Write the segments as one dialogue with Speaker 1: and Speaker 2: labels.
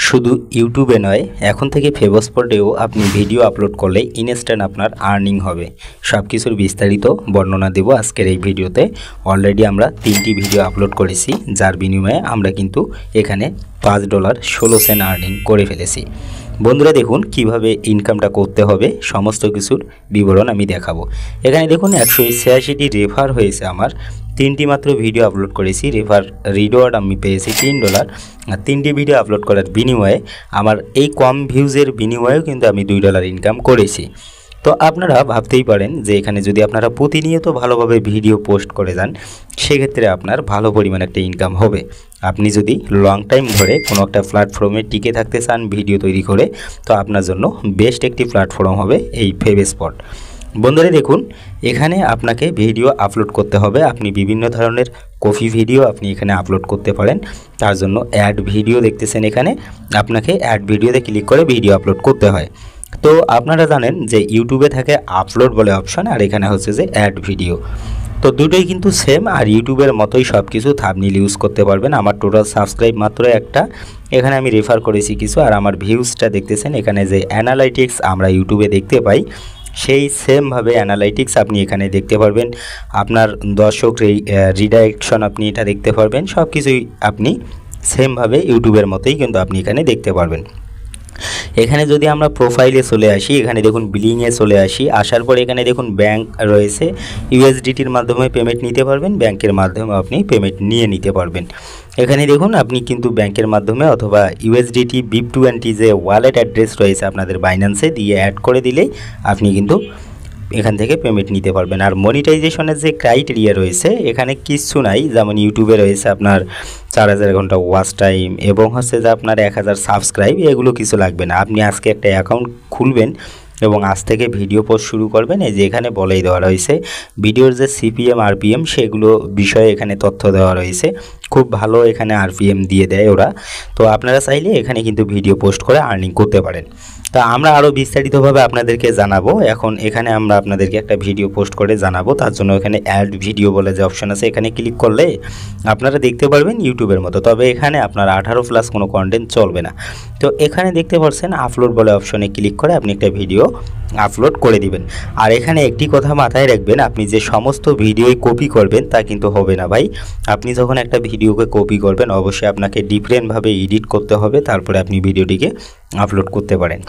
Speaker 1: শুধু ইউটিউবে নয়, এখন থেকে ফেভোস্পটেও আপনি ভিডিও আপলোড করলে ইনস্ট্যান্ট আপনার আর্নিং হবে। সব কিছুর বিস্তারিত বর্ণনা দেব আজকের এই ভিডিওতে। অলরেডি আমরা 3টি ভিডিও আপলোড করেছি, যার বিনিময়ে আমরা কিন্তু এখানে $5 16 সেন্ট আর্নিং করে ফেলেছি। বন্ধুরা দেখুন কিভাবে ইনকামটা করতে হবে, সমস্ত কিছুর বিবরণ আমি দেখাবো। এখানে দেখুন 186টি রেফার হয়েছে আমার। 3টি মাত্র ভিডিও আপলোড করেছি, রেফার রিওয়ার্ড আমি পেয়েছি $3। আর 3টি ভিডিও আপলোড করার বিনিময়ে আমার এই কম ভিউজের বিনিময়েও কিন্তু আমি $2 ইনকাম করেছি। তো আপনারা ভাবতেই পারেন যে এখানে যদি আপনারা প্রতিনিয়ত ভালোভাবে ভিডিও পোস্ট করে যান, সেক্ষেত্রে আপনার ভালো পরিমাণ একটা ইনকাম হবে। আপনি যদি লং টাইম ধরে কোনো একটা প্ল্যাটফর্মে টিকে থাকতে চান ভিডিও তৈরি করে, তো আপনার জন্য বেস্ট একটি প্ল্যাটফর্ম হবে এই ফেভস্পট। বন্ধুরা দেখুন, এখানে আপনাকে ভিডিও আপলোড করতে হবে। আপনি বিভিন্ন ধরনের কপি ভিডিও আপনি এখানে আপলোড করতে পারেন। তার জন্য অ্যাড ভিডিও দেখতেছেন, এখানে আপনাকে অ্যাড ভিডিওতে ক্লিক করে ভিডিও আপলোড করতে হয়। তো আপনারা জানেন যে ইউটিউবে থাকে আপলোড বলে অপশন, আর এখানে হচ্ছে যে অ্যাড ভিডিও। তো দুটোই কিন্তু সেম, আর ইউটিউবের মতোই সব কিছু থাম্বনেল ইউজ করতে পারবেন। আমার টোটাল সাবস্ক্রাইব মাত্র একটা, এখানে আমি রেফার করেছি কিছু। আর আমার ভিউজটা দেখতেছেন, এখানে যে অ্যানালাইটিক্স আমরা ইউটিউবে দেখতে পাই, সেই সেমভাবে অ্যানালাইটিক্স আপনি এখানে দেখতে পারবেন। আপনার দর্শক রিডাইরেকশন আপনি এটা দেখতে পারবেন। সব কিছুই আপনি সেমভাবে ইউটিউবের মতোই কিন্তু আপনি এখানে দেখতে পারবেন। এখানে যদি আমরা প্রোফাইলে চলে আসি, এখানে দেখুন বিলিংয়ে চলে আসি। আসার পর এখানে দেখুন ব্যাংক রয়েছে, ইউএসডিটির মাধ্যমে পেমেন্ট নিতে পারবেন, ব্যাংকের মাধ্যমে আপনি পেমেন্ট নিয়ে নিতে পারবেন। এখানে দেখুন আপনি কিন্তু ব্যাংকের মাধ্যমে অথবা ইউএসডিটি BIP20 যে ওয়ালেট অ্যাড্রেস রয়েছে আপনাদের বাইন্যান্সে দিয়ে অ্যাড করে দিলেই আপনি কিন্তু এখান থেকে পেমেন্ট নিতে পারবেন। আর মনিটাইজেশনের যে ক্রাইটেরিয়া রয়েছে, এখানে কিছু নাই। যেমন ইউটিউবে রয়েছে আপনার 4000 ঘন্টা ওয়াচ টাইম এবং হচ্ছে যে আপনার 1000 সাবস্ক্রাইব, এগুলো কিছু লাগবে না। আপনি আজকে একটা অ্যাকাউন্ট খুলবেন এবং আজ থেকে ভিডিও পোস্ট শুরু করবেন। এই যে এখানে বলেই দেওয়া রয়েছে ভিডিওর যে CPM RPM সেগুলো বিষয়ে এখানে তথ্য দেওয়া রয়েছে। খুব ভালো এখানে RPM দিয়ে দেয় ওরা। তো আপনারা চাইলে এখানে কিন্তু ভিডিও পোস্ট করে আর্নিং করতে পারেন। তা আমরা আরও বিস্তারিতভাবে আপনাদেরকে জানাবো। এখন এখানে আমরা আপনাদেরকে একটা ভিডিও পোস্ট করে জানাবো। তার জন্য এখানে অ্যাড ভিডিও বলে যে অপশান আছে, এখানে ক্লিক করলে আপনারা দেখতে পারবেন ইউটিউবের মতো। তবে এখানে আপনার 18+ কোনো কন্টেন্ট চলবে না। তো এখানে দেখতে পাচ্ছেন আপলোড বলে অপশনে ক্লিক করে আপনি একটা ভিডিও আপলোড করে দিবেন। আর এখানে একটি কথা মাথায় রাখবেন, আপনি যে সমস্ত ভিডিওই কপি করবেন তা কিন্তু হবে না ভাই। আপনি যখন একটা ভিডিওকে কপি করবেন, অবশ্যই আপনাকে ডিফারেন্টভাবে এডিট করতে হবে, তারপরে আপনি ভিডিওটিকে আপলোড করতে পারেন।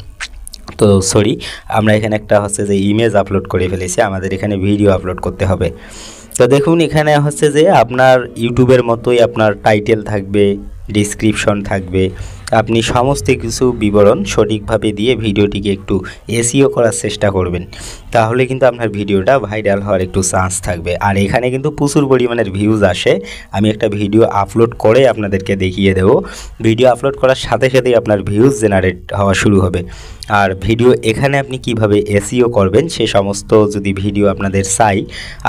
Speaker 1: তো সরি, আমরা এখানে একটা হচ্ছে যে ইমেজ আপলোড করে ফেলেছি, আমাদের এখানে ভিডিও আপলোড করতে হবে। তো দেখুন এখানে হচ্ছে যে আপনার ইউটিউবের মতোই আপনার টাইটেল থাকবে, ডিসক্রিপশন থাকবে। আপনি সমস্ত কিছু বিবরণ সঠিকভাবে দিয়ে ভিডিওটিকে একটু SEO করার চেষ্টা করবেন, তাহলে কিন্তু আপনার ভিডিওটা ভাইরাল হওয়ার একটু চান্স থাকবে। আর এখানে কিন্তু প্রচুর পরিমাণের ভিউজ আসে। আমি একটা ভিডিও আপলোড করে আপনাদেরকে দেখিয়ে দেব। ভিডিও আপলোড করার সাথে সাথেই আপনার ভিউজ জেনারেট হওয়া শুরু হবে। আর ভিডিও এখানে আপনি কিভাবে SEO করবেন সে সমস্ত যদি ভিডিও আপনাদের চাই,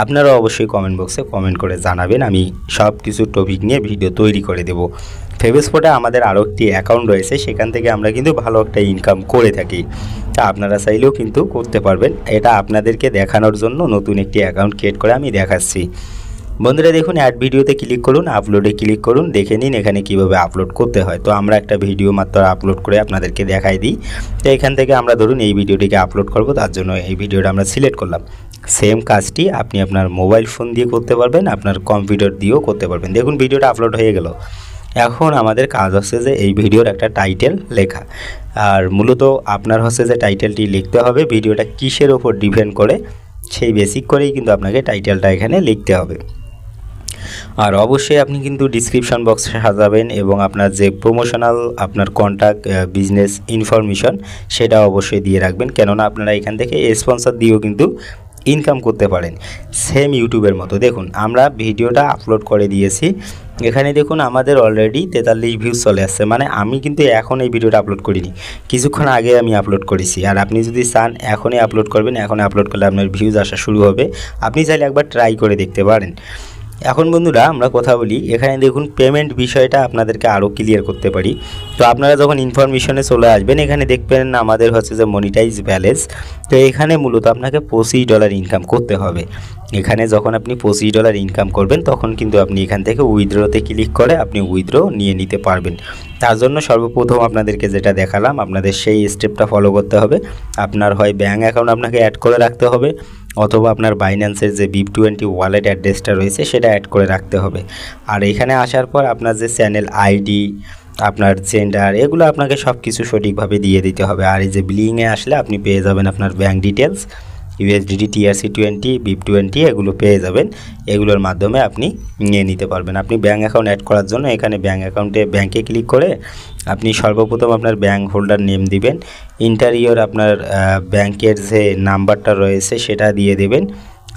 Speaker 1: আপনারা অবশ্যই কমেন্ট বক্সে কমেন্ট করে জানাবেন। আমি সব কিছু টপিক নিয়ে ভিডিও তৈরি করে দেব। ফেভস্পটে আমাদের আরও একটি অ্যাকাউন্ট রয়েছে, সেখান থেকে আমরা কিন্তু ভালো একটা ইনকাম করে থাকি। তা আপনারা চাইলেও কিন্তু করতে পারবেন। এটা আপনাদেরকে দেখানোর জন্য নতুন একটি অ্যাকাউন্ট ক্রিয়েট করে আমি দেখাচ্ছি। বন্ধুরা দেখুন, অ্যাড ভিডিওতে ক্লিক করুন, আপলোডে ক্লিক করুন, দেখে নিন এখানে কিভাবে আপলোড করতে হয়। তো আমরা একটা ভিডিও মাত্র আপলোড করে আপনাদেরকে দেখাই দিই। তো এখান থেকে আমরা ধরুন এই ভিডিওটিকে আপলোড করব, তার জন্য এই ভিডিওটা আমরা সিলেক্ট করলাম। সেম কাজটি আপনি আপনার মোবাইল ফোন দিয়ে করতে পারবেন, আপনার কম্পিউটার দিয়েও করতে পারবেন। দেখুন ভিডিওটা আপলোড হয়ে গেল। এখন আমাদের কাজ হচ্ছে যে এই ভিডিওর একটা টাইটেল লেখা। আর মূলত আপনার হচ্ছে যে টাইটেলটি লিখতে হবে ভিডিওটা কিসের ওপর ডিপেন্ড করে, সেই বেসিক করেই কিন্তু আপনাকে টাইটেলটা এখানে লিখতে হবে। আর অবশ্যই আপনি কিন্তু ডিসক্রিপশন বক্সে সাজাবেন এবং আপনার যে প্রমোশনাল আপনার কন্ট্যাক্ট বিজনেস ইনফরমেশন সেটা অবশ্যই দিয়ে রাখবেন, কেননা আপনারা এখান থেকে স্পন্সর দিয়েও কিন্তু ইনকাম করতে পারেন সেম ইউটিউবের মতো। দেখুন আমরা ভিডিওটা আপলোড করে দিয়েছি, এখানে দেখুন আমাদের অলরেডি 43 ভিউজ চলে আসছে। মানে আমি কিন্তু এখন এই ভিডিওটা আপলোড করিনি, কিছুক্ষণ আগে আমি আপলোড করেছি। আর আপনি যদি চান এখনই আপলোড করবেন, এখন আপলোড করলে আপনার ভিউজ আসা শুরু হবে। আপনি চাইলে একবার ট্রাই করে দেখতে পারেন। এখন বন্ধুরা আমরা কথা বলি, এখানে দেখুন পেমেন্ট বিষয়টা আপনাদেরকে আরও ক্লিয়ার করতে পারি। তো আপনারা যখন ইনফরমেশনে চলে আসবেন, এখানে দেখবেন আমাদের হচ্ছে যে মনিটাইজ ব্যালেন্স। তো এখানে মূলত আপনাকে $25 ইনকাম করতে হবে। এখানে যখন আপনি $25 ইনকাম করবেন তখন কিন্তু আপনি এখান থেকে উইথড্রতে ক্লিক করে আপনি উইথড্র নিয়ে নিতে পারবেন। তার জন্য সর্বপ্রথম আপনাদেরকে যেটা দেখালাম আপনাদের সেই স্টেপটা ফলো করতে হবে। আপনার হয় ব্যাঙ্ক অ্যাকাউন্ট আপনাকে অ্যাড করে রাখতে হবে, অথবা আপনার বাইন্যান্সের যে BIP20 ওয়ালেট অ্যাড্রেসটা রয়েছে সেটা অ্যাড করে রাখতে হবে। আর এখানে আসার পর আপনার যে চ্যানেল আইডি, আপনার জেন্ডার, এগুলো আপনাকে সব কিছু সঠিকভাবে দিয়ে দিতে হবে। আর এই যে বিলিংয়ে আসলে আপনি পেয়ে যাবেন আপনার bank details, USDT, TRC20, BIP20 এগুলো পেয়ে যাবেন। এগুলোর মাধ্যমে আপনি নিয়ে নিতে পারবেন। আপনি ব্যাঙ্ক অ্যাকাউন্ট অ্যাড করার জন্য এখানে ব্যাঙ্ক অ্যাকাউন্টে ব্যাঙ্কে ক্লিক করে আপনি সর্বপ্রথম আপনার ব্যাঙ্ক হোল্ডার নেম দিবেন, ইন্টারিয়র আপনার ব্যাংকের যে নাম্বারটা রয়েছে সেটা দিয়ে দেবেন,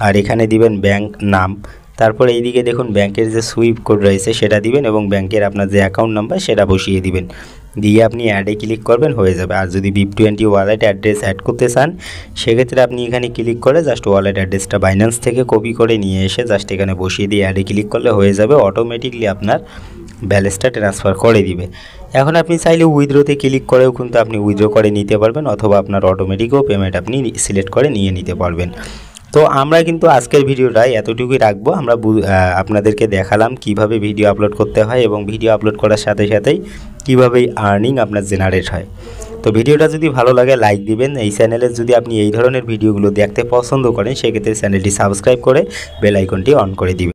Speaker 1: আর এখানে দিবেন ব্যাঙ্ক নাম। তারপর এইদিকে দেখুন ব্যাংকের যে সুইফট কোড রয়েছে সেটা দিবেন এবং ব্যাংকের আপনার যে অ্যাকাউন্ট নাম্বার সেটা বসিয়ে দিবেন, দিয়ে আপনি অ্যাডে ক্লিক করবেন, হয়ে যাবে। আর যদি BIP20 ওয়ালেট অ্যাড্রেস অ্যাড করতে চান সেক্ষেত্রে আপনি এখানে ক্লিক করে জাস্ট ওয়ালেট অ্যাড্রেসটা বাইন্যান্স থেকে কপি করে নিয়ে এসে জাস্ট এখানে বসিয়ে দিয়ে অ্যাডে ক্লিক করলে হয়ে যাবে, অটোমেটিকলি আপনার ব্যালেন্সটা ট্রান্সফার করে দিবে। এখন আপনি চাইলে উইথড্রোতে ক্লিক করেও কিন্তু আপনি উইথড্র করে নিতে পারবেন, অথবা আপনার অটোমেটিকও পেমেন্ট আপনি সিলেক্ট করে নিয়ে নিতে পারবেন। তো আমরা কিন্তু আজকের ভিডিওটা এতটুকুই রাখবো। আমরা আপনাদেরকে দেখালাম কিভাবে ভিডিও আপলোড করতে হয় এবং ভিডিও আপলোড করার সাথে সাথেই কীভাবে আর্নিং আপনার জেনারেট হয়। তো ভিডিওটা যদি ভালো লাগে লাইক দিবেন। এই চ্যানেলে যদি আপনি এই ধরনের ভিডিওগুলো দেখতে পছন্দ করেন সেক্ষেত্রে চ্যানেলটি সাবস্ক্রাইব করে বেল আইকনটি অন করে দিবেন।